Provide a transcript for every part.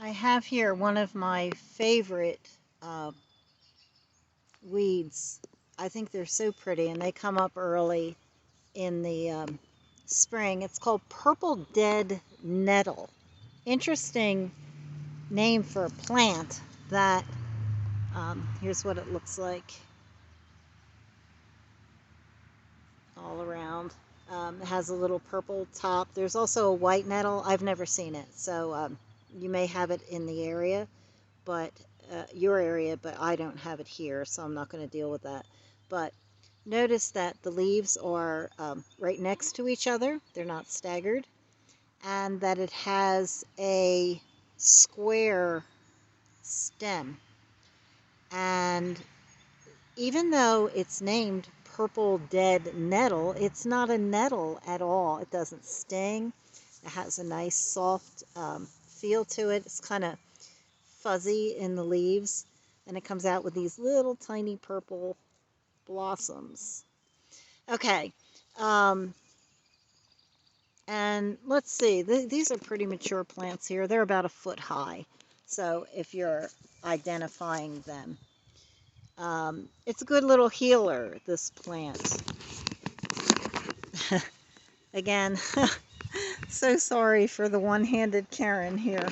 I have here one of my favorite weeds. I think they're so pretty, and they come up early in the spring. It's called purple dead nettle. Interesting name for a plant that, here's what it looks like all around. It has a little purple top. There's also a white nettle. I've never seen it, so you may have it in the area, but your area, but I don't have it here, so I'm not going to deal with that. But notice that the leaves are right next to each other. They're not staggered, and that it has a square stem. And even though it's named purple dead nettle, it's not a nettle at all. It doesn't sting. It has a nice soft feel to it. It's kind of fuzzy in the leaves, and it comes out with these little tiny purple blossoms. Okay, and let's see. These are pretty mature plants here. They're about a foot high, so if you're identifying them. It's a good little healer, this plant. Again, so sorry for the one-handed Karen here.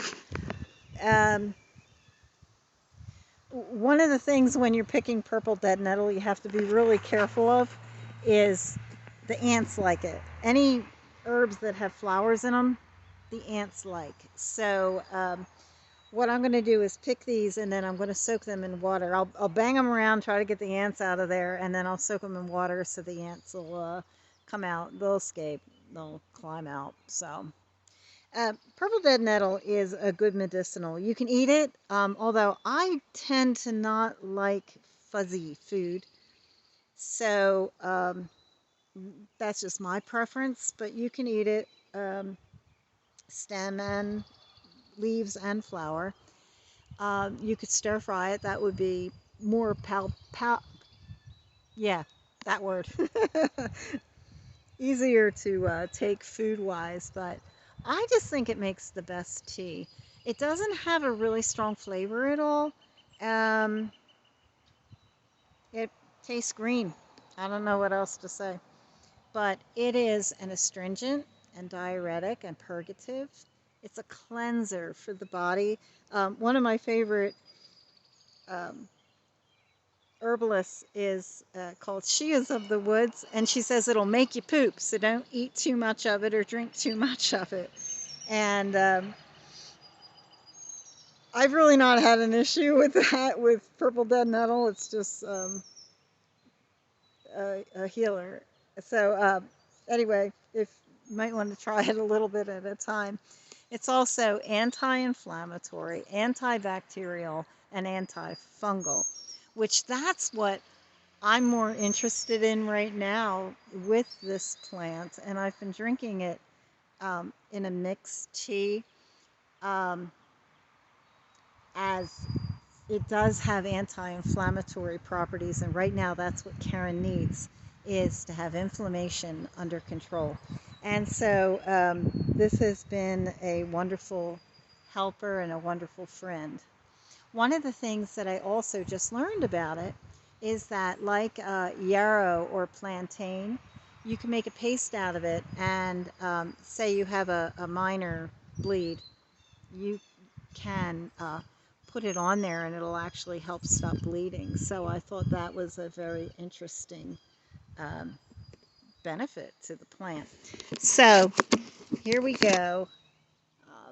One of the things when you're picking purple dead nettle you have to be really careful of is the ants like it. Any herbs that have flowers in them, the ants like. So what I'm going to do is pick these, and then I'm going to soak them in water. I'll bang them around, try to get the ants out of there, and then I'll soak them in water so the ants will come out. They'll escape. They'll climb out. So purple dead nettle is a good medicinal. You can eat it, although I tend to not like fuzzy food. So that's just my preference, but you can eat it, stem and leaves and flower. You could stir fry it. That would be more yeah, that word. Easier to take food wise, but I just think it makes the best tea. It doesn't have a really strong flavor at all. Um, it tastes green. I don't know what else to say, but it is an astringent and diuretic and purgative. It's a cleanser for the body. One of my favorite um, herbalist is called She Is of the Woods, and she says it'll make you poop, so don't eat too much of it or drink too much of it. And I've really not had an issue with that with purple dead nettle. It's just a healer. So anyway, if you might want to try it a little bit at a time. It's also anti-inflammatory, antibacterial, and antifungal, which that's what I'm more interested in right now with this plant, and I've been drinking it in a mixed tea, um, as it does have anti-inflammatory properties, and right now that's what Karen needs, is to have inflammation under control. And so this has been a wonderful helper and a wonderful friend. One of the things that I also just learned about it is that, like yarrow or plantain, you can make a paste out of it, and say you have a minor bleed, you can put it on there and it'll actually help stop bleeding. So I thought that was a very interesting um, benefit to the plant. So here we go.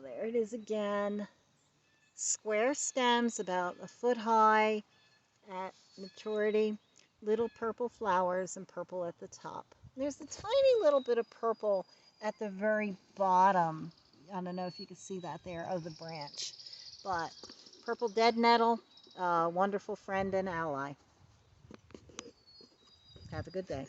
There it is again. Square stems about a foot high at maturity, little purple flowers and purple at the top. There's a tiny little bit of purple at the very bottom. I don't know if you can see that there, of the branch. But purple dead nettle, wonderful friend and ally. Have a good day.